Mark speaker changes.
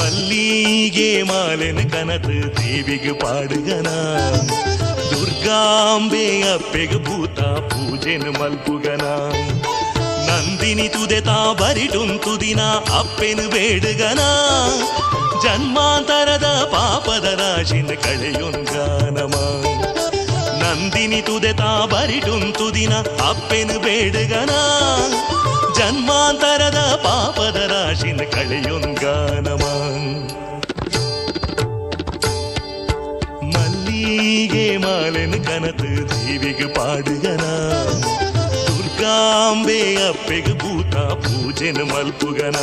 Speaker 1: ಮಲ್ಲಿಗೆ ಮಾಲೆನ ಕನತು ದೇವಿಗೆ ಪಾಡುಗನ ದುರ್ಗಾಂಬೆ ಅಪ್ಪೆಗೆ ಭೂತ ಪೂಜೆನ ಮಲ್ಪುಗನ ನಂದಿನಿ ತುದೆತಾ ಬರಿಟುಂತು ದಿನ ಅಪ್ಪೆನು ಬೇಡುಗನ ಜನ್ಮಾಂತರದ ಪಾಪದ ರಾಶಿನ ಕಳೆಯೊಂಗಾನಮ ನಂದಿನಿ ತುದೆತಾ ಬರಿಟುಂತು ದಿನ ಅಪ್ಪೆನು ಬೇಡುಗನ ಜನ್ಮಾಂತರದ ಪಾಪದ ರಾಶಿನ ಕಳೆಯೊಂಗಾನಮ ಮಲ್ಲಿಗೆ ಮಾಲೆನ ಕನತು ದೇವಿಗೆ ಪಾಡುಗನ ದುರ್ಗಾಂಬೆ ಅಪ್ಪೆಗೆ ಭೂತ ಪೂಜೆನ ಮಲ್ಪುಗನ